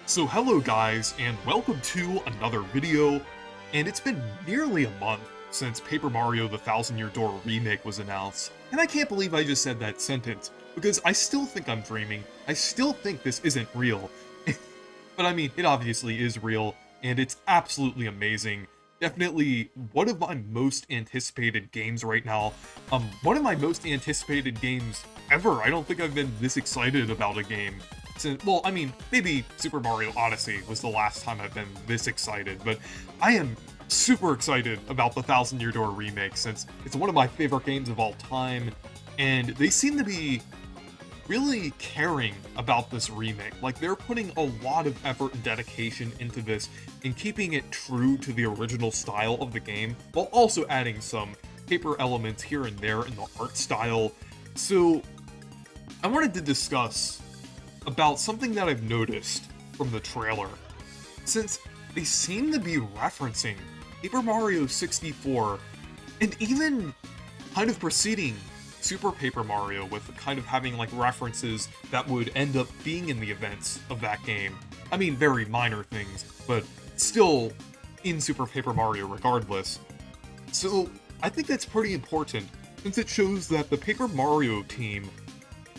So hello guys, and welcome to another video, and it's been nearly a month since Paper Mario The Thousand Year Door Remake was announced, and I can't believe I just said that sentence, because I still think I'm dreaming, I still think this isn't real. But I mean, it obviously is real, and it's absolutely amazing. Definitely one of my most anticipated games right now. One of my most anticipated games ever. I don't think I've been this excited about a game since, well, I mean, maybe Super Mario Odyssey was the last time I've been this excited, but I am super excited about the Thousand Year Door remake since it's one of my favorite games of all time, and they seem to be really caring about this remake. Like, they're putting a lot of effort and dedication into this and keeping it true to the original style of the game, while also adding some paper elements here and there in the art style. So, I wanted to discuss about something that I've noticed from the trailer. Since they seem to be referencing Paper Mario 64, and even kind of preceding Super Paper Mario with kind of having like references that would end up being in the events of that game. I mean, very minor things, but still in Super Paper Mario regardless. So I think that's pretty important, since it shows that the Paper Mario team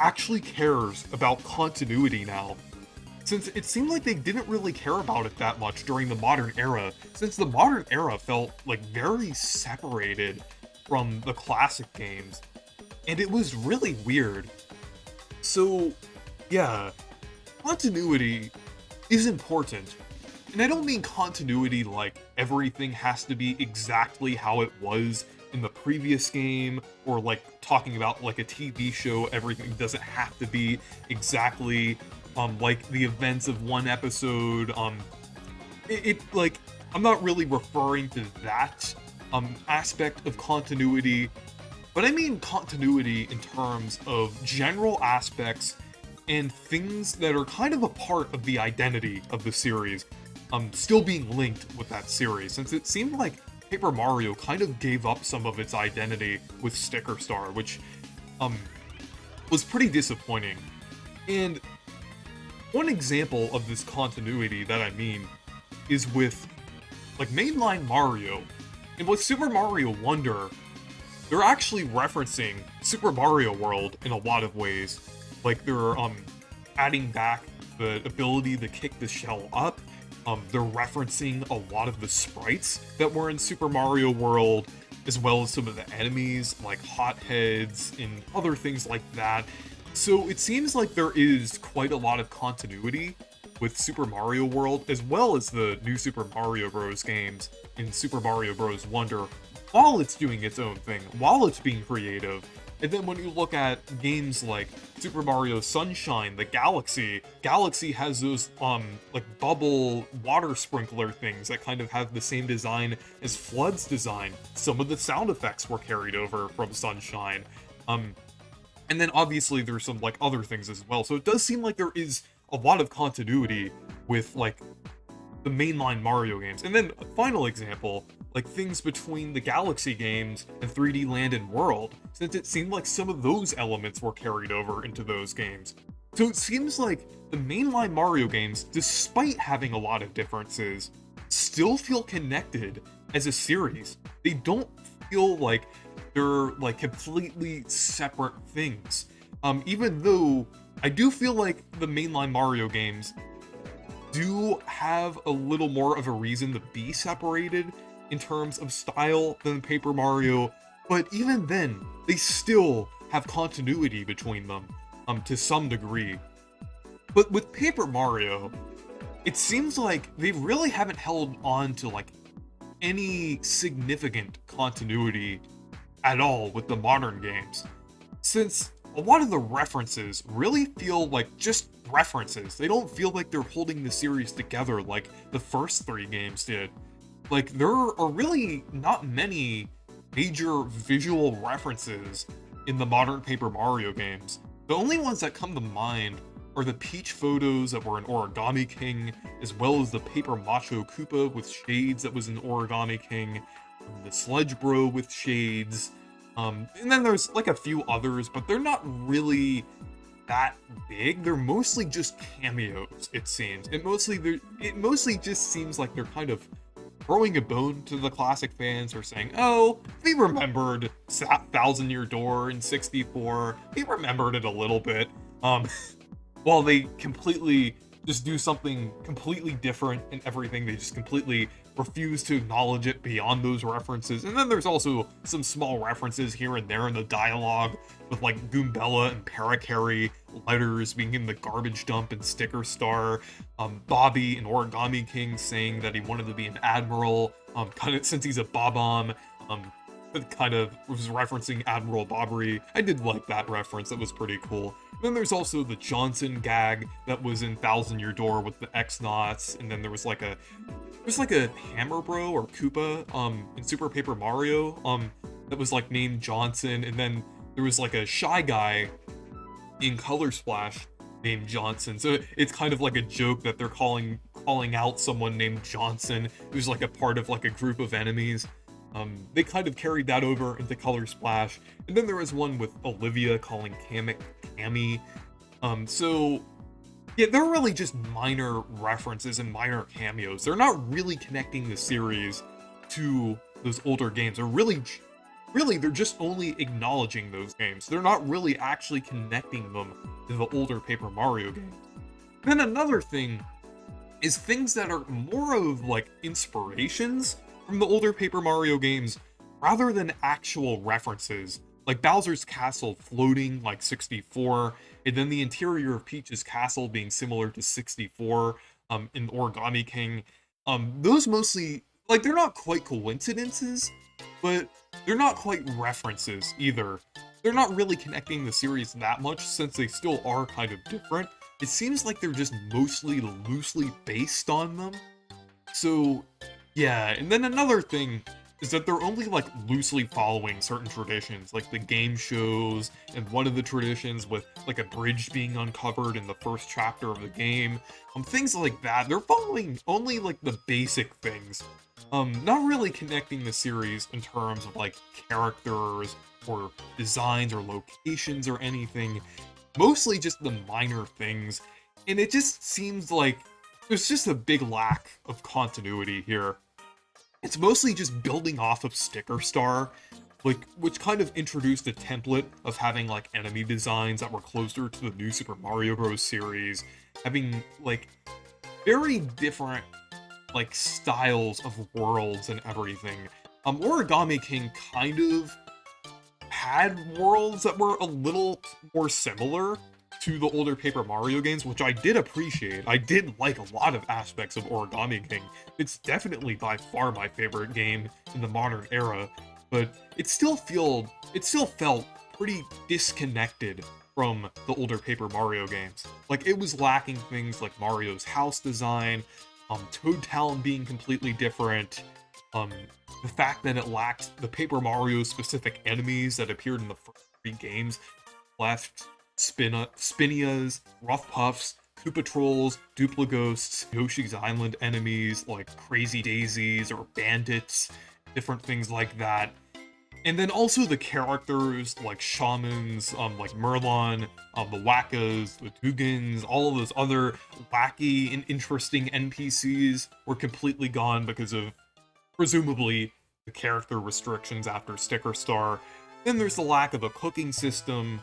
actually cares about continuity now. Since it seemed like they didn't really care about it that much during the modern era, since the modern era felt like very separated from the classic games. And it was really weird. So, yeah, continuity is important. And I don't mean continuity like everything has to be exactly how it was in the previous game, or like talking about like a TV show, everything doesn't have to be exactly like the events of one episode. Like, I'm not really referring to that aspect of continuity, but I mean continuity in terms of general aspects and things that are kind of a part of the identity of the series, still being linked with that series, since it seemed like Paper Mario kind of gave up some of its identity with Sticker Star, which was pretty disappointing. And one example of this continuity that I mean is with like mainline Mario. And with Super Mario Wonder, they're actually referencing Super Mario World in a lot of ways. Like, they're adding back the ability to kick the shell up. They're referencing a lot of the sprites that were in Super Mario World, as well as some of the enemies, like hotheads and other things like that. So it seems like there is quite a lot of continuity with Super Mario World, as well as the new Super Mario Bros. Games in Super Mario Bros. Wonder, while it's doing its own thing, while it's being creative. And then when you look at games like Super Mario Sunshine, the Galaxy has those, like bubble water sprinkler things that kind of have the same design as Flood's design. Some of the sound effects were carried over from Sunshine. And then obviously there's some like other things as well. So it does seem like there is a lot of continuity with like the mainline Mario games. And then a final example, like things between the Galaxy games and 3D Land and World, since it seemed like some of those elements were carried over into those games. So it seems like the mainline Mario games, despite having a lot of differences, still feel connected as a series. They don't feel like they're like completely separate things. Even though I do feel like the mainline Mario games do have a little more of a reason to be separated in terms of style than Paper Mario, but even then, they still have continuity between them, to some degree. But with Paper Mario, it seems like they really haven't held on to like any significant continuity at all with the modern games, since a lot of the references really feel like just references. They don't feel like they're holding the series together like the first three games did. Like, there are really not many major visual references in the modern Paper Mario games. The only ones that come to mind are the Peach photos that were in Origami King, as well as the Paper Macho Koopa with shades that was in Origami King, the Sledge Bro with shades, and then there's like a few others, but they're not really that big. They're mostly just cameos, it seems. It mostly just seems like they're kind of throwing a bone to the classic fans, or saying, oh, we remembered Thousand Year Door in 64. We remembered it a little bit. While they completely just do something completely different in everything, they just completely refuse to acknowledge it beyond those references. And then there's also some small references here and there in the dialogue, with like Goombella and Parakarry letters being in the garbage dump and Sticker Star, Bobby and Origami King saying that he wanted to be an admiral, kind of since he's a Bob-omb, it kind of was referencing Admiral Bobbery. I did like that reference, that was pretty cool. Then there's also the Johnson gag that was in Thousand Year Door with the X-Nauts, and then there was like a Hammer Bro or Koopa in Super Paper Mario that was like named Johnson, and then there was like a Shy Guy in Color Splash named Johnson. So it's kind of like a joke that they're calling out someone named Johnson who's like a part of like a group of enemies. They kind of carried that over into Color Splash. And then there was one with Olivia calling Kamek Cammy. So yeah, they're really just minor references and minor cameos. They're not really connecting the series to those older games. They're just only acknowledging those games. They're not really actually connecting them to the older Paper Mario games. Then another thing is things that are more of like inspirations from the older Paper Mario games rather than actual references, like Bowser's castle floating like 64, and then the interior of Peach's castle being similar to 64 in Origami King. Those mostly, like, they're not quite coincidences, but they're not quite references either. They're not really connecting the series that much, since they still are kind of different. It seems like they're just mostly loosely based on them. So yeah, and then another thing is that they're only like loosely following certain traditions, like the game shows, and one of the traditions with like a bridge being uncovered in the first chapter of the game. Things like that. They're following only like the basic things. Not really connecting the series in terms of like characters or designs or locations or anything. Mostly just the minor things. And it just seems like there's just a big lack of continuity here. It's mostly just building off of Sticker Star, like, which kind of introduced a template of having like enemy designs that were closer to the new Super Mario Bros. Series, having like very different like styles of worlds and everything. Origami King kind of had worlds that were a little more similar to the older Paper Mario games, which I did appreciate. I did like a lot of aspects of Origami King. It's definitely by far my favorite game in the modern era, but it still felt pretty disconnected from the older Paper Mario games. Like, it was lacking things like Mario's house design, Toad Town being completely different, the fact that it lacked the Paper Mario specific enemies that appeared in the first 3 games left. Spinias, Rough Puffs, Koopa Trolls, Duplighosts, Yoshi's Island enemies like Crazy Daisies or Bandits, different things like that. And then also the characters like Shamans, like Merlon, the Wackas, the Tugans, all of those other wacky and interesting NPCs were completely gone because of, presumably, the character restrictions after Sticker Star. Then there's the lack of a cooking system.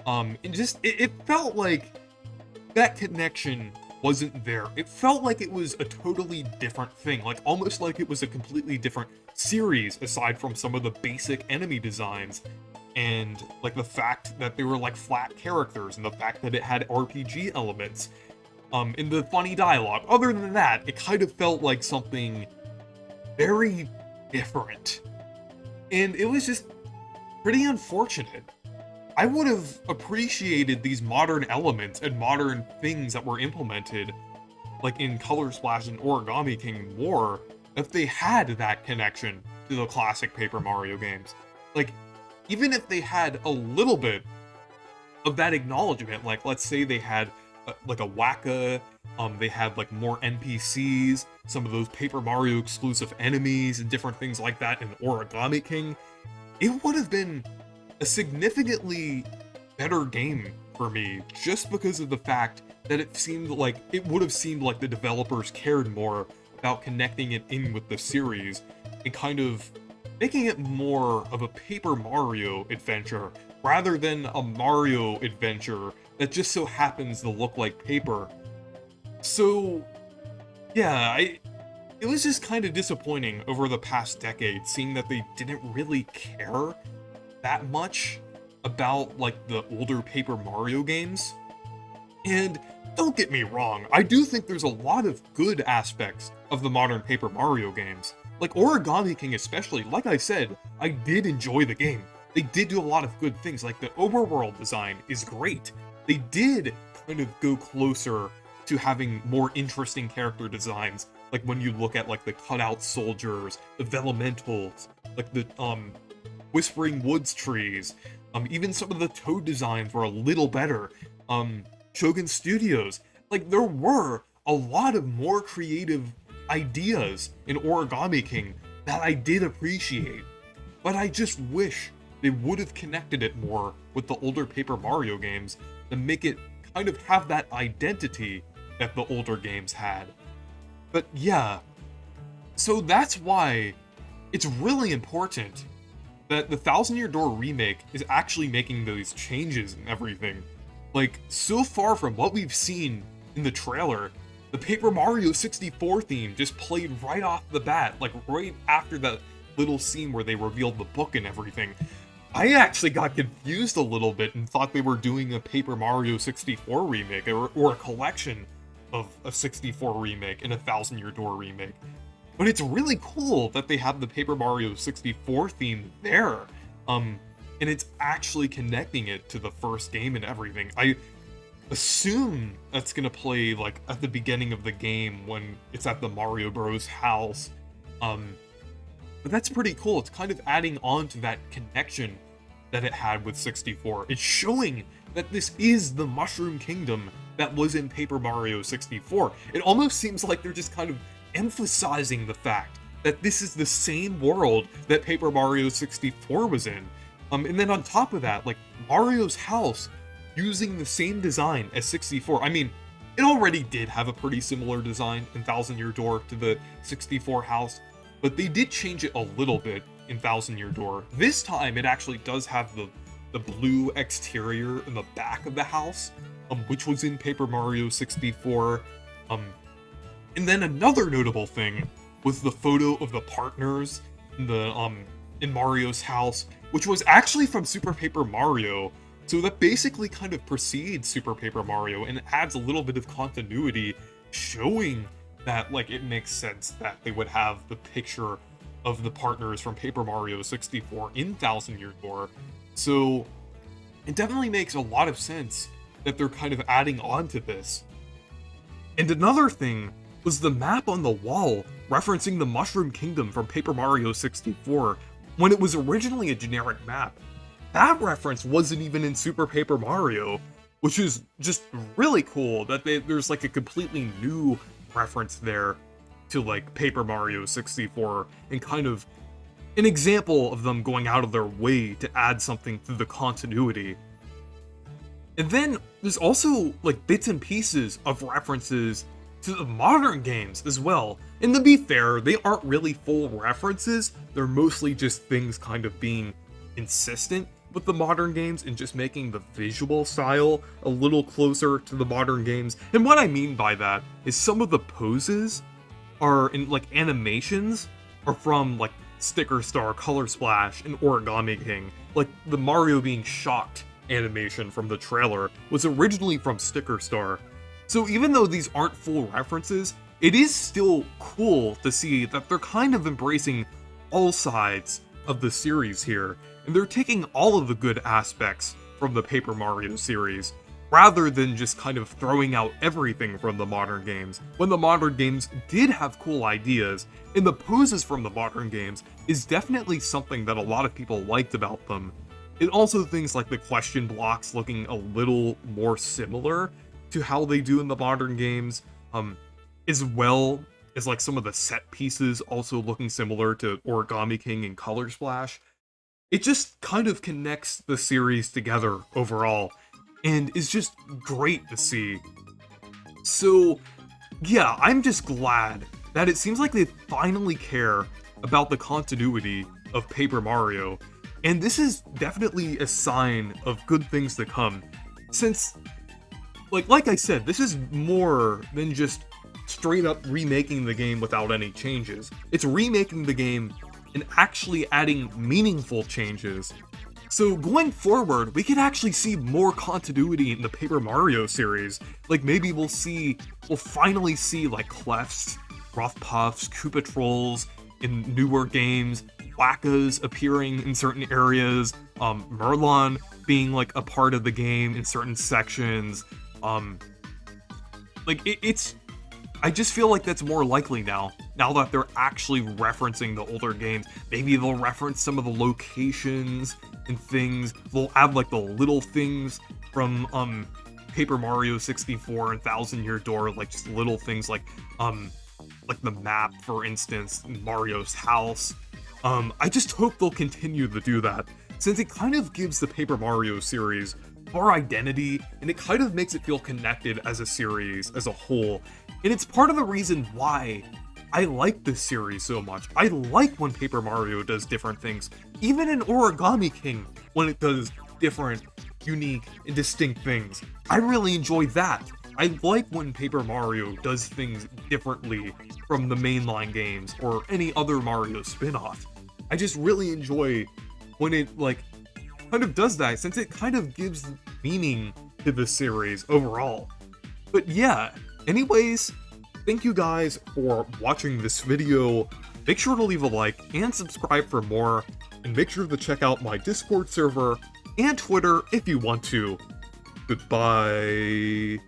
It felt like that connection wasn't there. It felt like it was a totally different thing, like almost like it was a completely different series aside from some of the basic enemy designs, and like the fact that they were like flat characters, and the fact that it had RPG elements, in the funny dialogue. Other than that, it kind of felt like something very different, and it was just pretty unfortunate. I would have appreciated these modern elements and modern things that were implemented, like in Color Splash and Origami King more, if they had that connection to the classic Paper Mario games. Like, even if they had a little bit of that acknowledgement, like let's say they had like a Wacka, they had like more NPCs, some of those Paper Mario exclusive enemies and different things like that in Origami King, it would have been a significantly better game for me, just because of the fact that it would have seemed like the developers cared more about connecting it in with the series and kind of making it more of a Paper Mario adventure rather than a Mario adventure that just so happens to look like paper. So, yeah, it was just kind of disappointing over the past decade seeing that they didn't really care that much about like the older Paper Mario games. And don't get me wrong, I do think there's a lot of good aspects of the modern Paper Mario games. Like Origami King especially, like I said, I did enjoy the game. They did do a lot of good things, like the overworld design is great. They did kind of go closer to having more interesting character designs, like when you look at like the cutout soldiers, the Vellumentals, like the Whispering Woods trees, even some of the Toad designs were a little better. Shogun Studios, like there were a lot of more creative ideas in Origami King that I did appreciate, but I just wish they would have connected it more with the older Paper Mario games to make it kind of have that identity that the older games had. But yeah, so that's why it's really important that the Thousand Year Door remake is actually making those changes and everything. Like, so far from what we've seen in the trailer, the Paper Mario 64 theme just played right off the bat, like right after that little scene where they revealed the book and everything. I actually got confused a little bit and thought they were doing a Paper Mario 64 remake, or a collection of a 64 remake and a Thousand Year Door remake. But it's really cool that they have the Paper Mario 64 theme there. And it's actually connecting it to the first game and everything. I assume that's gonna play like at the beginning of the game when it's at the Mario Bros house. But that's pretty cool. It's kind of adding on to that connection that it had with 64. It's showing that this is the Mushroom Kingdom that was in Paper Mario 64. It almost seems like they're just kind of emphasizing the fact that this is the same world that Paper Mario 64 was in. And then on top of that, like, Mario's house using the same design as 64. I mean, it already did have a pretty similar design in Thousand Year Door to the 64 house, but they did change it a little bit in Thousand Year Door. This time, it actually does have the blue exterior in the back of the house, which was in Paper Mario 64. And then another notable thing was the photo of the partners in Mario's house, which was actually from Super Paper Mario. So that basically kind of precedes Super Paper Mario and adds a little bit of continuity, showing that like it makes sense that they would have the picture of the partners from Paper Mario 64 in Thousand Year Door. So it definitely makes a lot of sense that they're kind of adding on to this. And another thing was the map on the wall referencing the Mushroom Kingdom from Paper Mario 64 when it was originally a generic map. That reference wasn't even in Super Paper Mario, which is just really cool that there's like a completely new reference there to like Paper Mario 64 and kind of an example of them going out of their way to add something to the continuity. And then there's also like bits and pieces of references to the modern games as well. And to be fair, they aren't really full references, they're mostly just things kind of being insistent with the modern games and just making the visual style a little closer to the modern games. And what I mean by that is some of the poses are in like animations are from like Sticker Star, Color Splash, and Origami King. Like the Mario being shocked animation from the trailer was originally from Sticker Star. So even though these aren't full references, it is still cool to see that they're kind of embracing all sides of the series here, and they're taking all of the good aspects from the Paper Mario series, rather than just kind of throwing out everything from the modern games, when the modern games did have cool ideas, and the poses from the modern games is definitely something that a lot of people liked about them. And also things like the question blocks looking a little more similar to how they do in the modern games, as well as like some of the set pieces also looking similar to Origami King and Color Splash. It just kind of connects the series together overall. and is just great to see. So, yeah, I'm just glad that it seems like they finally care about the continuity of Paper Mario, and this is definitely a sign of good things to come, since, like I said, this is more than just straight up remaking the game without any changes. It's remaking the game and actually adding meaningful changes. So going forward, we could actually see more continuity in the Paper Mario series. Like maybe we'll finally see like Clefs, Rough Puffs, Koopa Trolls in newer games, Wackas appearing in certain areas, Merlon being like a part of the game in certain sections. I just feel like that's more likely now that they're actually referencing the older games. Maybe they'll reference some of the locations and things. They'll add like the little things from Paper Mario 64 and Thousand Year Door, like just little things like the map, for instance, Mario's house. I just hope they'll continue to do that, since it kind of gives the Paper Mario series more identity, and it kind of makes it feel connected as a series as a whole. And it's part of the reason why I like this series so much. I like when Paper Mario does different things, even in Origami King, when it does different, unique, and distinct things. I really enjoy that. I like when Paper Mario does things differently from the mainline games or any other Mario spin-off. I just really enjoy when it, kind of does that, since it kind of gives meaning to the series overall. But yeah, anyways, thank you guys for watching this video. Make sure to leave a like and subscribe for more, and make sure to check out my Discord server and Twitter if you want to. Goodbye.